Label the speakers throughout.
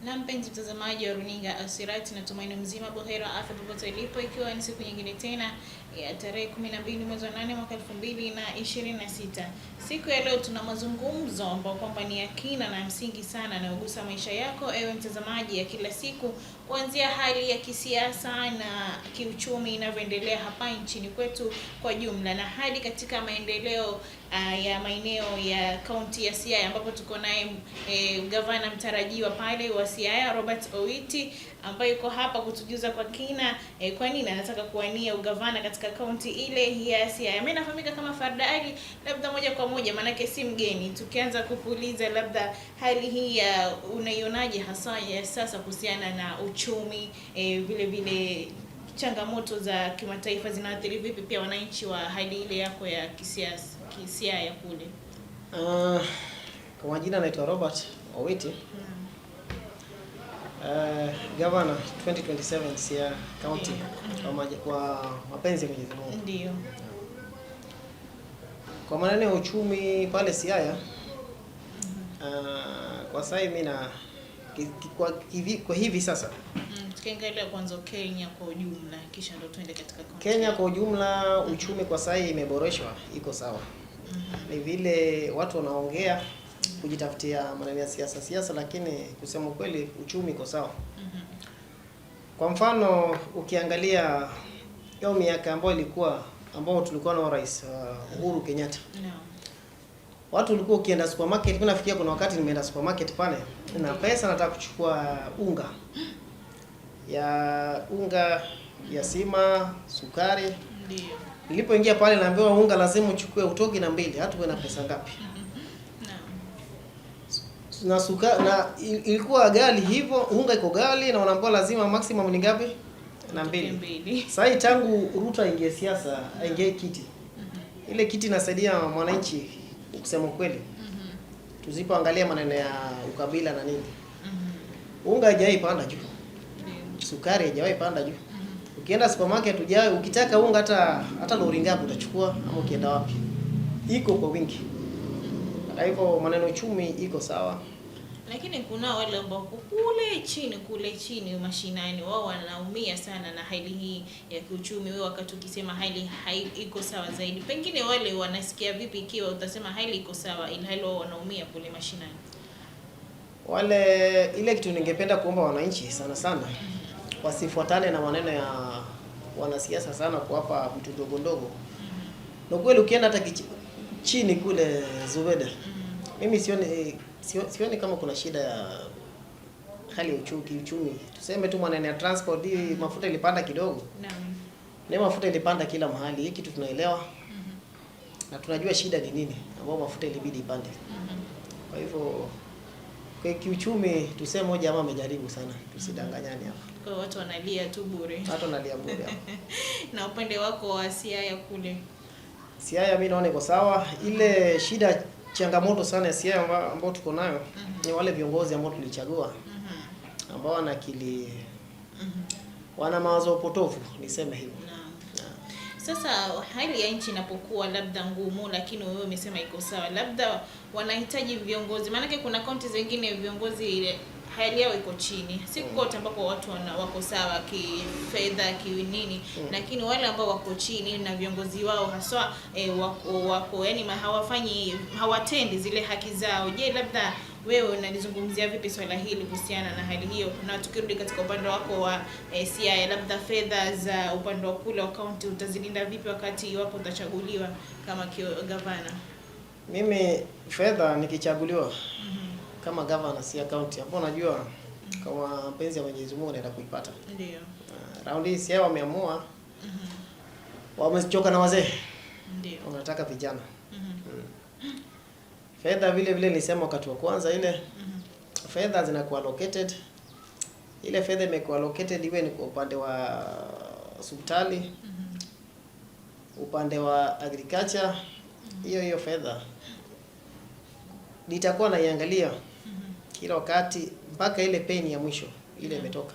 Speaker 1: Na mpenzi mtazamaji wa runinga Asirati, natumaini mzima buheri wa afya popote ulipo, ikiwa ni siku nyingine tena ya tarehe 12 mwezi wa 8 mwaka 2026. Siku ya leo tuna mazungumzo ambayo kwamba ni ya kina na msingi sana na ugusa maisha yako ewe mtazamaji ya kila siku, kuanzia hali ya kisiasa na kiuchumi inavyoendelea hapa nchini kwetu kwa jumla, na hadi katika maendeleo ya maeneo ya kaunti ya Siaya, ambapo tuko naye gavana mtarajiwa pale wa Siaya Robert Owiti, ambaye yuko hapa kutujuza kwa kina kwa nini anataka kuwania ugavana katika kaunti ile ya Siaya. Mimi nafahamika kama Farda Ali, labda moja kwa moja manake si mgeni, tukianza kukuuliza labda hali hii ya unaionaje hasa ya sasa kuhusiana na uchumi, vile vile changamoto za kimataifa zinaathiri vipi pia wananchi wa hali ile yako ya Siaya kule?
Speaker 2: Kwa majina naitwa Robert Owiti. Governor 2027 Siaya County, kwa mapenzi ya Mwenyezi Mungu.
Speaker 1: Ndio.
Speaker 2: Kwa maneno ya uchumi pale Siaya, kwa sasa mimi na kwa hivi sasa
Speaker 1: Tukiangalia kwanza Kenya kwa ujumla kisha ndo tuende katika kaunti.
Speaker 2: Kenya kwa ujumla uchumi kwa sasa imeboreshwa, iko sawa. Ni vile watu wanaongea kujitafutia maneno ya siasa, lakini kusema kweli uchumi iko sawa. Kwa mfano ukiangalia hiyo miaka ambao tulikuwa na Rais Uhuru Kenyatta. Watu walikuwa ukienda supermarket, mimi nafikia kuna wakati nimeenda supermarket pale na pesa nataka kuchukua unga ya sima, sukari.
Speaker 1: Ndio.
Speaker 2: Nilipoingia pale naambiwa unga lazima uchukue utoki na mbili, hata uwe na pesa ngapi. Na ilikuwa gali hivyo, unga iko gali na unaambiwa lazima maximum ni ngapi? Na mbili. Sasa tangu Ruto aingie siasa, aingie kiti. Ile kiti inasaidia mwananchi kusema kweli. Tusipoangalia maneno ya ukabila na nini. Unga haijawahi panda juu. Sukari haijawahi panda juu. Ukienda supermarket ukitaka unga hata lori ngapi utachukua ama ukienda wapi? Iko kwa wingi. Kwa hivyo maneno uchumi iko sawa.
Speaker 1: Lakini kuna wale ambao kule chini mashinani wao wanaumia sana na hali hii ya kiuchumi. Wewe wakati ukisema hali iko sawa zaidi, pengine wale wanasikia vipi ikiwa utasema hali iko sawa ilhali wao wanaumia kule mashinani?
Speaker 2: Ile kitu ningependa kuomba wananchi sana wasifuatane na maneno ya wanasiasa sana kuwapa vitu ndogo ndogo. Na kweli ukienda hata chini kule Zubeda, mimi sioni kama kuna shida ya hali ya uchumi. Tuseme tu maneno ya transport, hii mafuta ilipanda kidogo. Naam. Mafuta ilipanda kila mahali. Hiki kitu tunaelewa. Na tunajua shida ni nini ambao mafuta ilibidi ipande. Kwa hivyo kwa kiuchumi tuseme moja ama amejaribu sana, tusidanganyane hapa.
Speaker 1: Kwa watu wanalia tu bure.
Speaker 2: Watu wanalia bure hapa.
Speaker 1: Na upande wako wa Siaya kule?
Speaker 2: Siaya mimi naona iko sawa. Ile shida changamoto sana ya Siaya ambao tuko nayo ni wale viongozi ambao tulichagua ambao wana akili wana mawazo potofu, niseme hivyo.
Speaker 1: Sasa hali ya nchi inapokuwa labda ngumu, lakini wewe umesema iko sawa, labda wanahitaji viongozi, maana kuna kaunti zingine viongozi ile hali yao iko chini. Si kote ambapo watu wako sawa kifedha nini, lakini wale ambao wako chini na viongozi wao haswa wako yani hawatendi zile haki zao. Je, labda wewe unalizungumzia vipi swala hili kuhusiana na hali hiyo? Na tukirudi katika upande wako wa Siaya, labda fedha za upande wa kule wa county utazilinda vipi wakati iwapo utachaguliwa kama gavana?
Speaker 2: Mimi fedha nikichaguliwa kama governor Siaya County, hapo najua kama mpenzi ya Mwenyezi Mungu naenda kuipata.
Speaker 1: Ndio.
Speaker 2: Raundi hii Siaya wameamua. Wamechoka na wazee.
Speaker 1: Ndio.
Speaker 2: Wanataka vijana. Fedha vile nilisema wakati wa kwanza ile fedha zinakuwa allocated. Ile fedha imekuwa allocated iwe ni kwa upande wa hospitali, upande wa agriculture. Hiyo fedha nitakuwa naiangalia kila wakati mpaka ile peni ya mwisho ile imetoka.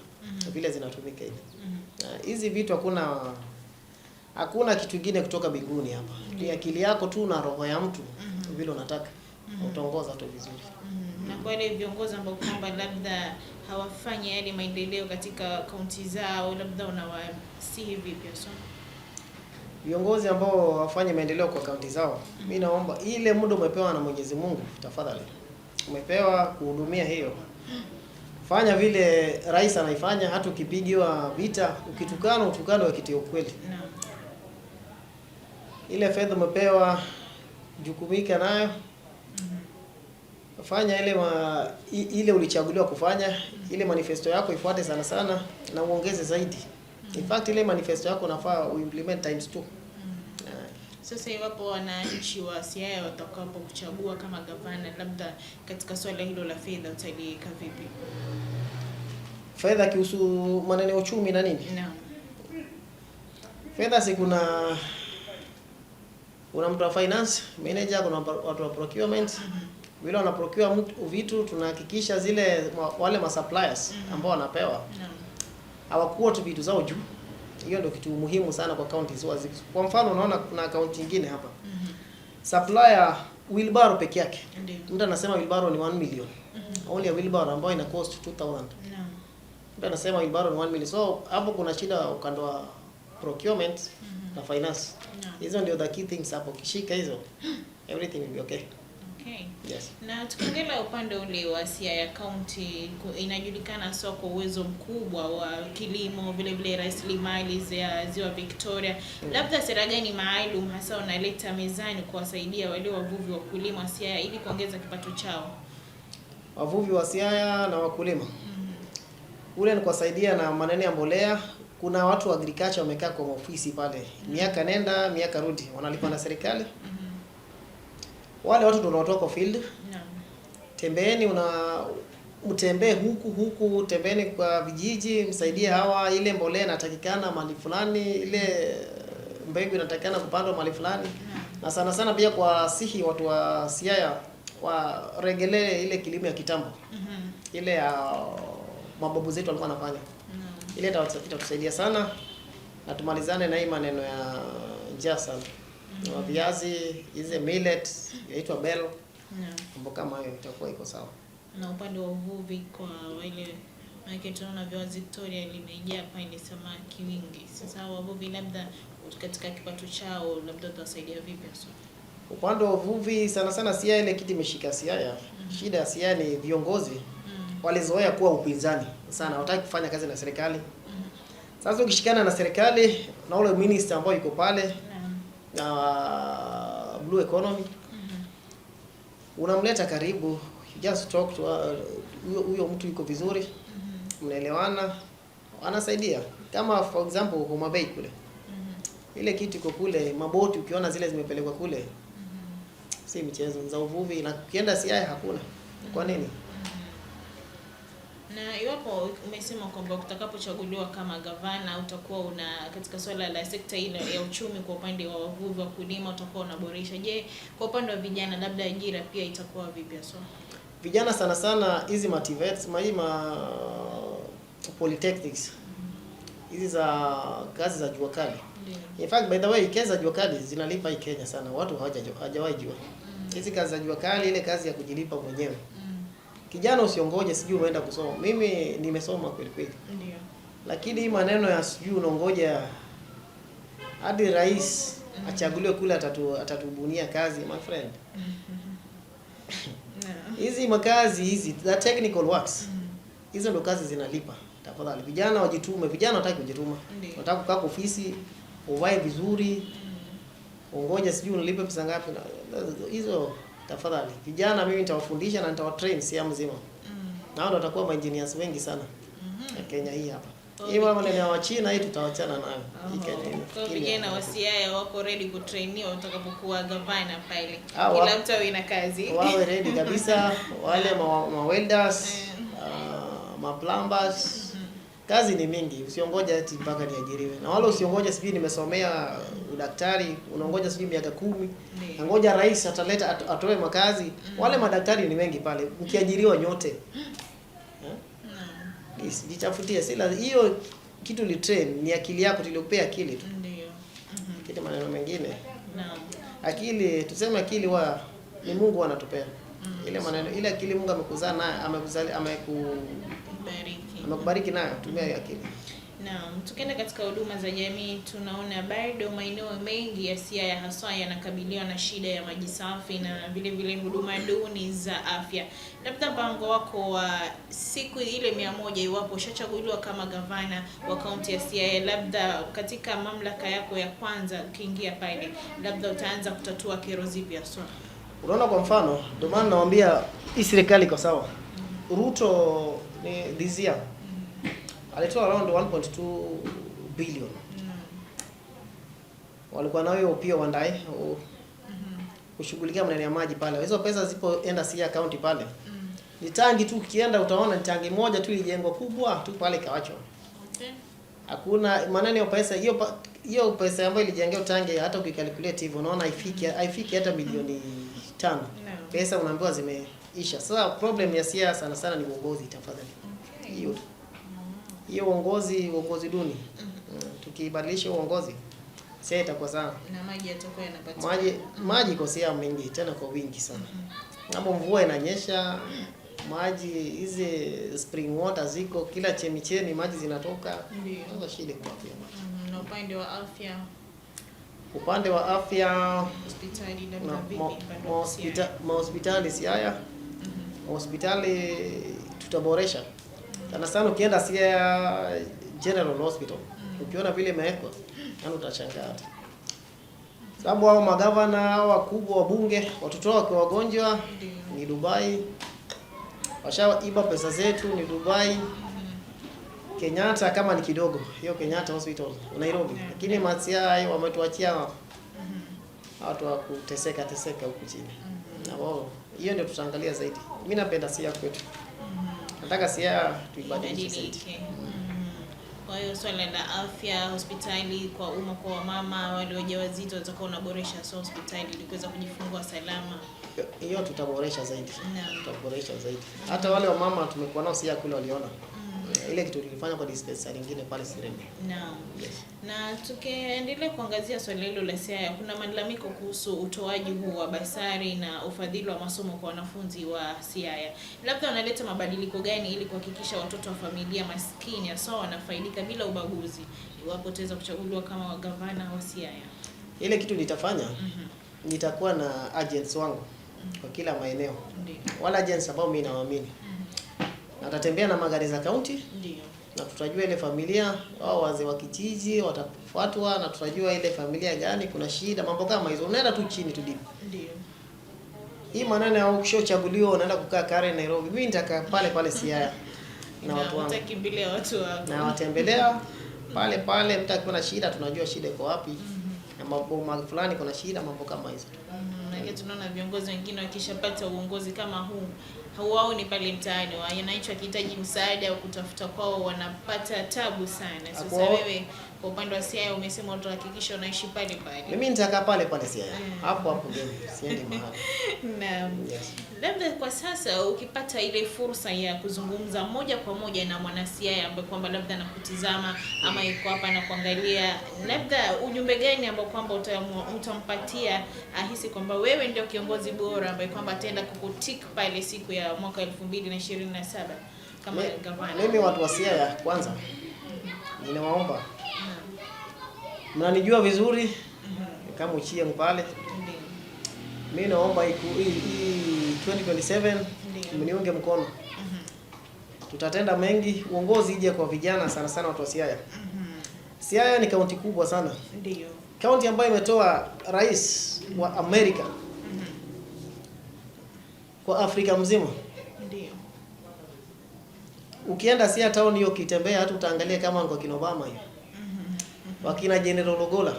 Speaker 2: Vile zinatumika ile. Hizi vitu hakuna kitu kingine kutoka mbinguni hapa. Ni akili yako tu na roho ya mtu vile unataka. Utaongoza tu vizuri.
Speaker 1: Na kwa wale viongozi ambao kwamba labda hawafanyi yale maendeleo katika kaunti zao, labda unawasihi vipi so?
Speaker 2: Viongozi ambao wafanye maendeleo kwa kaunti zao, mimi naomba ile muda umepewa na Mwenyezi Mungu, tafadhali. Umepewa kuhudumia hiyo. Fanya vile rais anaifanya, hata ukipigiwa vita, utukano wakitia ukweli.
Speaker 1: Naam.
Speaker 2: Ile fedha umepewa, jukumika nayo. Fanya ile ulichaguliwa kufanya, ile manifesto yako ifuate sana sana na uongeze zaidi. In fact ile manifesto yako nafaa uimplement times 2.
Speaker 1: Sasa iwapo wananchi wa Siaya watakapo kuchagua kama gavana, labda katika swala hilo la fedha utaliweka vipi?
Speaker 2: Fedha kihusu maneno ya uchumi na nini?
Speaker 1: Naam.
Speaker 2: Fedha si kuna mtu wa finance, manager, kuna watu wa procurement. Vile wana procure vitu, tunahakikisha wale ma suppliers ambao wanapewa hawakuwa tu vitu zao juu. Hiyo ndio kitu muhimu sana kwa counties wazi. Kwa mfano unaona kuna account nyingine hapa. Supplier wheelbarrow peke yake. Mtu anasema wheelbarrow ni 1 million. Only a wheelbarrow ambayo ina cost 2000. Mtu anasema wheelbarrow ni 1 million. So hapo kuna shida ukando wa procurement na finance. Hizo ndio the key things hapo. Kishika hizo, everything will be okay.
Speaker 1: Okay.
Speaker 2: Yes.
Speaker 1: Na tukiangalia upande ule wa Siaya County, inajulikana sio kwa uwezo mkubwa wa kilimo, vile vile rasilimali za Ziwa Victoria. Labda sera gani maalum hasa unaleta mezani kuwasaidia wale wavuvi wa kulima Siaya ili kuongeza kipato chao?
Speaker 2: Wavuvi wa Siaya na wakulima. Ule ni kuwasaidia na maneno ya mbolea. Kuna watu wa agriculture wamekaa kwa ofisi pale. Miaka nenda, miaka rudi. Wanalipa na serikali. Wale watu ndio wanatoka kwa field. Tembeeni, mtembee huku, tembeeni kwa vijiji, msaidie hawa, ile mbolea inatakikana mahali fulani, ile mbegu inatakikana kupandwa mahali fulani. Na sana sana pia kwa sihi watu wa Siaya waregelee ile kilimo ya kitambo. Ile ya mababu zetu walikuwa wanafanya. Ile itatusaidia sana na tumalizane na hii maneno ya jasa. Na viazi, hizi millet, yaitwa bell. Mambo kama hayo itakuwa iko sawa.
Speaker 1: Na upande wa uvuvi kwa wale maana tunaona viazi Victoria limejaa pale samaki wingi. Sasa wavuvi labda katika kipato chao labda tutasaidia vipi sasa?
Speaker 2: Upande wa uvuvi sana sana Siaya ile kitu imeshika Siaya. Shida ya Siaya ni viongozi. Walizoea kuwa upinzani sana, hawataki kufanya kazi na serikali. Sasa ukishikana na serikali na ule minister ambao yuko pale na blue economy, unamleta karibu, you just talk to huyo mtu yuko vizuri, mnaelewana, anasaidia. Kama for example Homa Bay kule, ile kitu iko kule, maboti ukiona zile zimepelekwa kule, si michezo za uvuvi, na ukienda Siaya hakuna. Kwa nini?
Speaker 1: Na iwapo umesema kwamba utakapochaguliwa kama gavana utakuwa katika swala la sekta ile ya uchumi kwa upande wa wavuvi wa kulima utakuwa unaboresha. Je, kwa upande wa vijana labda ajira pia itakuwa vipi hasa?
Speaker 2: Vijana sana sana hizi motivates polytechnics. Hizi za kazi za jua kali. In fact by the way kazi za jua kali zinalipa hii Kenya sana. Watu hawajawahi jua. Hizi kazi za jua kali ile kazi ya kujilipa mwenyewe. Kijana usiongoje sijui umeenda kusoma. Mimi nimesoma kweli kweli.
Speaker 1: Ndio.
Speaker 2: Lakini maneno ya sijui unangoja hadi rais achaguliwe kule atatubunia kazi, my friend. Hizi makazi hizi the technical works. Hizo ndo kazi zinalipa. Tafadhali vijana wajitume. Vijana wataki kujituma. Wataka kukaa ofisi, uvae vizuri. Ungoje sijui unalipe pesa ngapi hizo. Tafadhali vijana mimi nitawafundisha na nitawatrain Siaya mzima. Na hao watakuwa ma engineers wengi sana. Kenya hii hapa. Hii maneno ya Wachina hii tutawachana nayo. Hii Kenya hii.
Speaker 1: Kwa vijana wa Siaya wako ready kutrainiwa utakapokuwa gavana pale. Kila mtu awe na kazi.
Speaker 2: Wawe ready kabisa, wale ma welders, ma plumbers. Kazi ni mingi, usiongoje ati mpaka niajiriwe. Na wale usiongoje sijui nimesomea udaktari, unaongoja sijui miaka 10. Ngoja rais ataleta atoe makazi. Wale madaktari ni wengi pale. Mkiajiriwa nyote. Jichafutie sila hiyo kitu li train ni akili yako tulikupea akili tu.
Speaker 1: Ndio.
Speaker 2: Kitu maneno mengine.
Speaker 1: Naam.
Speaker 2: Akili tuseme akili ni Mungu anatupea. Ile maneno ile akili Mungu amekuzaa nayo, amekubariki nayo, tumia hiyo akili.
Speaker 1: Naam, tukienda katika huduma za jamii tunaona bado maeneo mengi ya Siaya haswa yanakabiliwa na shida ya maji safi na vile vile huduma duni za afya. Labda mpango wako wa siku ile 100 iwapo ushachaguliwa kama gavana wa kaunti ya Siaya, labda katika mamlaka yako ya kwanza ukiingia pale, labda utaanza kutatua kero zipi haswa?
Speaker 2: Unaona, kwa mfano ndio maana nawaambia hii serikali iko sawa. Ruto ni this year alitoa around 1.2 billion. Walikuwa na hiyo pia Wandai kushughulikia maneno ya maji pale. Hizo pesa zipoenda Siaya County pale. Ni tangi tu, ukienda utaona ni tangi moja tu ilijengwa kubwa tu pale kawachwa. Hakuna maneno ya pesa hiyo pesa ambayo ilijengwa tangi, hata ukikalculate hivyo unaona haifiki hata milioni 5. Pesa unaambiwa zimeisha. Sasa problem ya Siaya sana sana ni uongozi, tafadhali. Hiyo uongozi duni. Tukibadilisha uongozi Siaya itakuwa sawa.
Speaker 1: Na maji yatakuwa yanapatikana.
Speaker 2: Maji kwa Siaya mengi tena kwa wingi sana. Hapo mvua inanyesha, maji hizi spring water ziko kila chemichemi, maji zinatoka. Ndio shida kwa afya.
Speaker 1: Na
Speaker 2: upande wa afya
Speaker 1: hospitali na
Speaker 2: hospitali Siaya. Hospitali tutaboresha. Sana sana ukienda Siaya General Hospital, ukiona vile imewekwa, yani utashangaa. Sababu hao magavana hao wakubwa wa bunge, watoto wao kwa wagonjwa ni Dubai. Washaiba pesa zetu ni Dubai. Kenyatta kama ni kidogo, hiyo Kenyatta Hospital Nairobi. Lakini Siaya wametuachia watu wa kuteseka huku chini. Na wao hiyo ndio tutaangalia zaidi. Mimi napenda Siaya kwetu. Nataka Siaya tuibadilishe zaidi.
Speaker 1: Kwa hiyo swala la afya, hospitali kwa umma, kwa wamama wale wajawazito watakuwa unaboresha hospitali ili kuweza kujifungua salama.
Speaker 2: Hiyo tutaboresha zaidi. Tutaboresha zaidi. Hata wale wamama tumekuwa nao Siaya kule waliona. Ile kitu tulifanya kwa dispensary nyingine pale Sirembe.
Speaker 1: Naam. Yes. Na tukiendelea kuangazia swali hilo la Siaya, kuna malalamiko kuhusu utoaji huu wa basari na ufadhili wa masomo kwa wanafunzi wa Siaya. Labda unaleta mabadiliko gani ili kuhakikisha watoto wa familia maskini hasa wanafaidika bila ubaguzi iwapo utaweza kuchaguliwa kama gavana wa Siaya?
Speaker 2: Ile kitu nitafanya, nitakuwa na agents wangu kwa kila maeneo. Wala agents ambao mimi nawaamini. Natatembea na magari za county.
Speaker 1: Ndio.
Speaker 2: Na tutajua ile familia au wazee wa kijiji watafuatwa, na tutajua ile familia gani kuna shida, mambo kama hizo. Unaenda tu chini tu deep.
Speaker 1: Ndio.
Speaker 2: Hii maneno ya ukishachaguliwa unaenda kukaa Karen Nairobi. Mimi nitakaa pale Siaya na watu wangu.
Speaker 1: Utakimbilia watu wako.
Speaker 2: Na watembelea pale mtu akiwa na shida tunajua shida iko wapi. Na mambo fulani kuna shida, mambo kama hizo.
Speaker 1: Na tunaona viongozi wengine wakishapata uongozi kama huu hao ni pale mtaani, wananchi wakihitaji msaada au kutafuta kwao wanapata tabu sana. Sasa wewe kwa upande wa Siaya umesema utahakikisha unaishi pale.
Speaker 2: Mimi nitakaa pale Siaya. Hapo game, siendi mahali.
Speaker 1: Naam. Yes. Labda kwa sasa ukipata ile fursa ya kuzungumza moja kwa moja na mwana Siaya ambaye kwamba labda anakutizama ama yuko hapa na kuangalia, labda ujumbe gani ambao kwamba utampatia ahisi kwamba wewe ndio kiongozi bora ambaye kwamba ataenda kukutik pale siku ya mwaka 2027 kama gavana?
Speaker 2: Mimi watu wa Siaya kwanza ninawaomba, mnanijua vizuri kama Ochieng pale. Mimi naomba hii 2027 mniunge mkono. Tutatenda mengi, uongozi ije kwa vijana sana sana watu wa Siaya. Siaya ni kaunti kubwa sana.
Speaker 1: Ndio.
Speaker 2: Kaunti ambayo imetoa rais wa Amerika kwa Afrika mzima.
Speaker 1: Ndio.
Speaker 2: Ukienda Siaya town hiyo ukitembea hata utaangalia kama kwa kina Obama hiyo. Wakina General Ogola,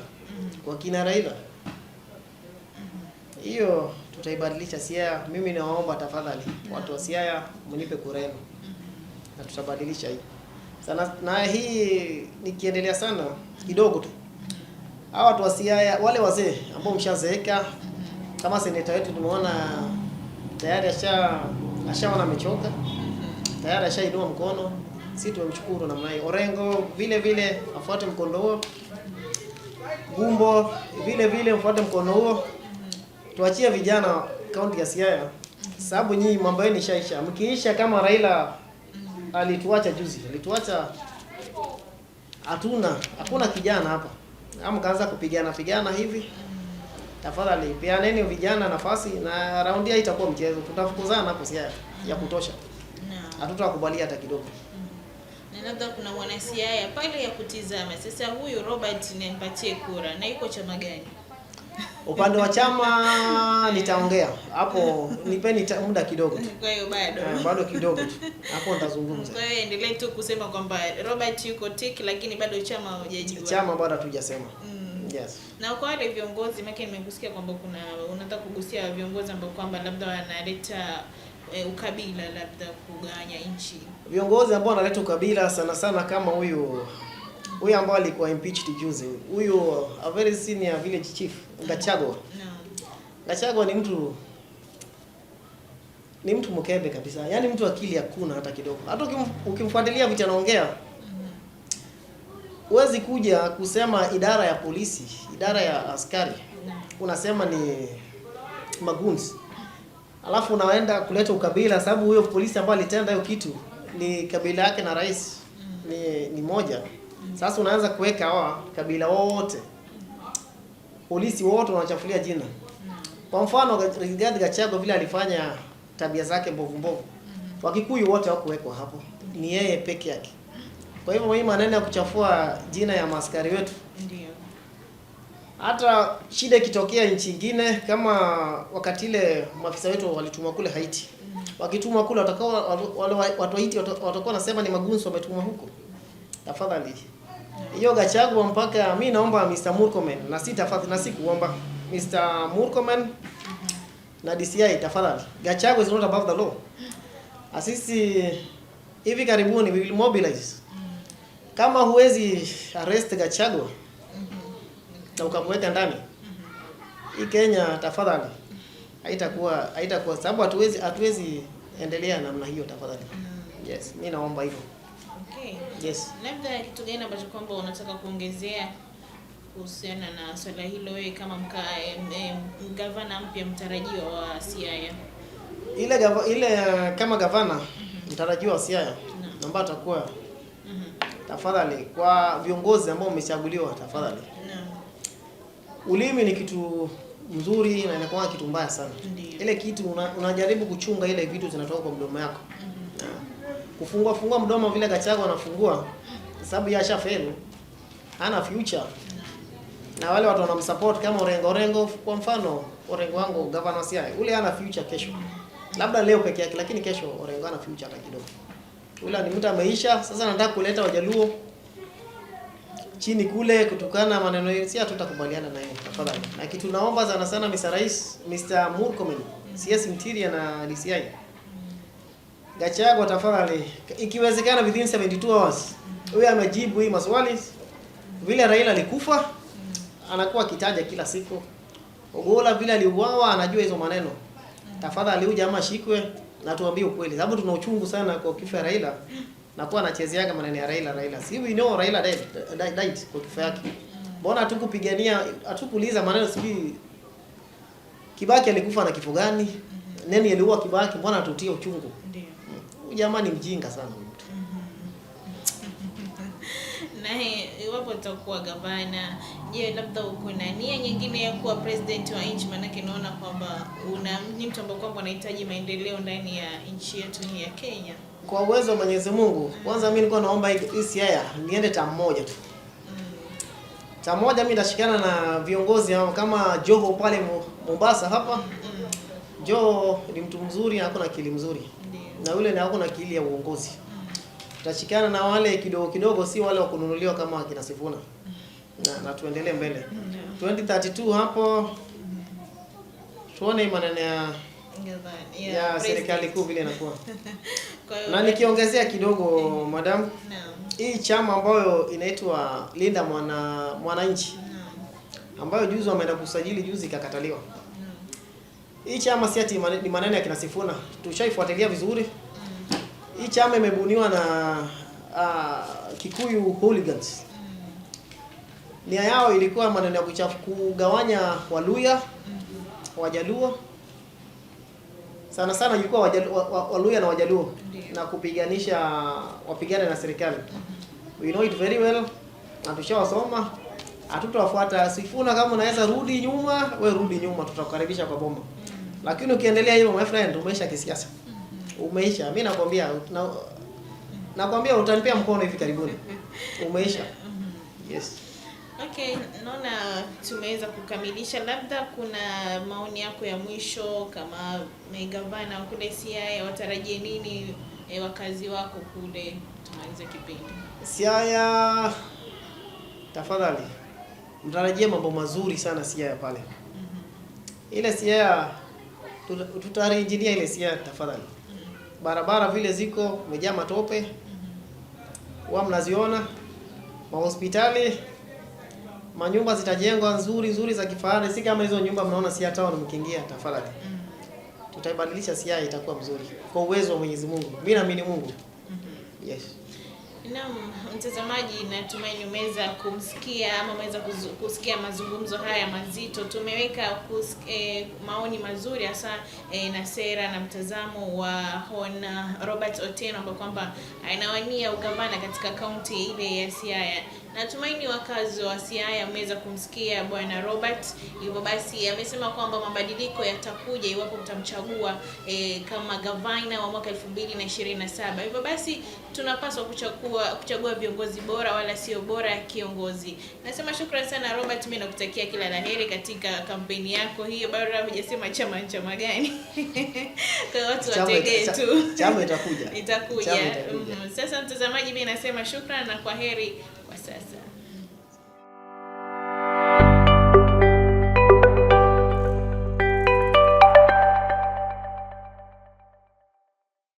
Speaker 2: wakina Raila. Hiyo tutaibadilisha Siaya. Mimi naomba tafadhali watu wa Siaya mnipe kura yenu. Na tutabadilisha hii. Sana na hii nikiendelea sana kidogo tu. Hawa watu wa Siaya wale wazee ambao mshazeeka kama seneta wetu tumeona tayari ashaona amechoka. Tayari ashainua mkono. Sisi tumemshukuru namna hiyo. Orengo vile afuate mkondo huo. Gumbo vile mfuate mkono huo. Tuachie vijana kaunti ya Siaya Sababu nyinyi mambo yenu ishaisha. Mkiisha kama Raila alituacha juzi. Alituacha hakuna kijana hapa. Ama kaanza kupigana hivi. Tafadhali peaneni vijana nafasi na raundi hii itakuwa mchezo. Tutafukuzana hapo Siaya ya kutosha. Hatutakubalia hata kidogo.
Speaker 1: Na labda kuna mwanasiasa pale ya kutizama. Sasa huyu Robert nimpatie kura na yuko chama gani?
Speaker 2: Upande wa chama nitaongea. Hapo nipeni muda kidogo tu.
Speaker 1: Kwa hiyo
Speaker 2: bado kidogo tu. Hapo nitazungumza.
Speaker 1: Kwa hiyo endelee tu kusema kwamba Robert yuko tiki lakini bado chama hujajua.
Speaker 2: Chama bado hatujasema. Yes.
Speaker 1: Na kwa wale viongozi maki nimekusikia kwamba unataka kugusia viongozi ambao kwamba labda wanaleta ukabila, labda kugawanya nchi.
Speaker 2: Viongozi ambao wanaleta ukabila sana kama huyu ambao alikuwa impeached juzi. Huyu a very senior village chief Gachagua. Gachagua ni mtu mkembe kabisa. Yaani mtu akili hakuna hata kidogo. Hata ukimfuatilia vitu anaongea. Huwezi kuja kusema idara ya polisi, idara ya askari. Unasema ni magoons. Alafu unaenda kuleta ukabila sababu huyo polisi ambaye alitenda hiyo kitu ni kabila yake na rais ni moja. Sasa unaanza kuweka hawa kabila wote. Polisi wote wanachafulia jina. Kwa mfano Rigathi Gachagua vile alifanya tabia zake mbovu. Wakikuyu wote hawakuwekwa hapo. Ni yeye peke yake. Kwa hivyo hii maneno ya kuchafua jina ya maaskari wetu.
Speaker 1: Ndio.
Speaker 2: Hata shida ikitokea nchi nyingine kama wakati ile maafisa wetu walitumwa kule Haiti. Wakitumwa kule wale watu Haiti watakuwa nasema ni magunzi wametumwa huko. Tafadhali. Hiyo Gachagua mpaka mimi naomba Mr. Murkomen na sikuomba Mr. Murkomen na DCI tafadhali. Gachagua is not above the law. Asisi hivi karibuni we will mobilize. Kama huwezi arrest Gachagua na ukamweka ndani. Hii Kenya tafadhali haitakuwa sababu hatuwezi endelea namna hiyo tafadhali. Yes, mimi naomba hivyo.
Speaker 1: Okay.
Speaker 2: Yes.
Speaker 1: Labda kitu gani ambacho kwamba unataka kuongezea kuhusiana na swala hilo wewe kama gavana mpya mtarajiwa wa Siaya?
Speaker 2: Ile kama gavana mtarajiwa wa Siaya naomba atakuwa tafadhali kwa viongozi ambao wamechaguliwa tafadhali. Ulimi ni kitu mzuri na inakuwa kitu mbaya sana. Ile kitu unajaribu kuchunga ile vitu zinatoka kwa mdomo yako. Kufungua mdomo vile Gachagua anafungua sababu yasha fail. Hana future. Na wale watu wanamsupport kama Orengo kwa mfano Orengo wangu governor Siaya. Ule hana future kesho. Labda leo peke yake lakini kesho Orengo ana future hata kidogo. Ule ni mtu ameisha, sasa nataka kuleta Wajaluo chini kule kutokana maneno hiyo, si hatutakubaliana na yeye tafadhali. Na kitu naomba sana Mr. Rais, Mr. Murkomen, CS Interior na DCI. Gachagua tafadhali, ikiwezekana within 72 hours. Huyu amejibu hii maswali. Vile Raila alikufa, anakuwa kitaja kila siku. Ogola vile aliuawa anajua hizo maneno. Tafadhali huyu jamaa shikwe na tuambie ukweli. Sababu tuna uchungu sana kwa kifo ya Raila. Na kwa anachezeaga maneno ya Raila. Si we know Raila died kwa kifo yake. Mbona hatukuuliza maneno sibi Kibaki alikufa na kifo gani? Nani aliua Kibaki? Mbona atutie uchungu?
Speaker 1: Ndio.
Speaker 2: Huyu jamaa ni mjinga sana huyu mtu.
Speaker 1: Na iwapo utakuwa gavana, je, labda uko na nia nyingine ya kuwa president wa nchi? Maana naona kwamba ni mtu ambaye kwamba anahitaji maendeleo ndani ya nchi yetu hii ya Kenya.
Speaker 2: Kwa uwezo wa Mwenyezi Mungu, kwanza mimi nilikuwa naomba hii Siaya niende tamu moja tu. Tamu moja mimi nitashikana na viongozi kama Joho pale Mombasa hapa. Joho ni mtu mzuri, hakuna akili mzuri. Na yule na hakuna akili ya uongozi. Tutashikana na wale kidogo si wale wa kununuliwa kama kina Sifuna. Na tuendelee mbele. 2032 hapo tuone maneno ya serikali kuu vile inakuwa. Na nikiongezea kidogo madam, hii chama ambayo inaitwa Linda Mwananchi ambayo juzi wameenda kusajili juzi ikakataliwa. Hii chama si ati ni maneno ya kina Sifuna. Tushaifuatilia vizuri. Hii chama imebuniwa na Kikuyu hooligans. Nia yao ilikuwa maneno ya kugawanya Waluya, Wajaluo sana sana ilikuwa Waluya na Wajaluo na kupiganisha wapigane na serikali. We know it very well. Na tushawasoma. Hatutawafuata. Sifuna kama unaweza rudi nyuma, we rudi nyuma, tutakukaribisha kwa bomba. Lakini ukiendelea hivyo my friend, umeisha kisiasa. Umeisha. Mimi nakwambia utanipea mkono hivi karibuni. Umeisha. Yes.
Speaker 1: Okay, naona tumeweza kukamilisha. Labda kuna maoni yako ya mwisho kama gavana kule Siaya, watarajie nini wakazi wako kule tumalize kipindi?
Speaker 2: Siaya, tafadhali mtarajie mambo mazuri sana Siaya pale. Ile Siaya tutarenjinia ile Siaya tafadhali. Barabara vile ziko umejaa matope. Mnaziona mahospitali, manyumba zitajengwa nzuri za kifahari, si kama hizo nyumba mnaona Siaya town mkiingia tafadhali. Tutaibadilisha Siaya itakuwa mzuri kwa uwezo wa Mwenyezi Mungu. Mimi naamini Mungu. Yes.
Speaker 1: Naam, mtazamaji, natumaini umeweza kumsikia ama umeweza kusikia mazungumzo haya mazito. Tumeweka maoni mazuri hasa na sera na mtazamo wa Hon Robert Otieno ambaye kwamba anawania ugavana katika kaunti ile ya Siaya. Natumaini wakazi wa Siaya wameweza kumsikia bwana Robert. Hivyo basi amesema kwamba mabadiliko yatakuja iwapo mtamchagua kama gavana wa mwaka 2027. Hivyo basi tunapaswa kuchagua viongozi bora wala sio bora kiongozi. Nasema shukrani sana Robert, mimi nakutakia kila laheri katika kampeni yako hiyo. Bado hujasema chama gani? Kwa watu wategee tu.
Speaker 2: Chama itakuja.
Speaker 1: Itakuja. Sasa mtazamaji, mimi nasema shukrani na kwaheri kwa sasa.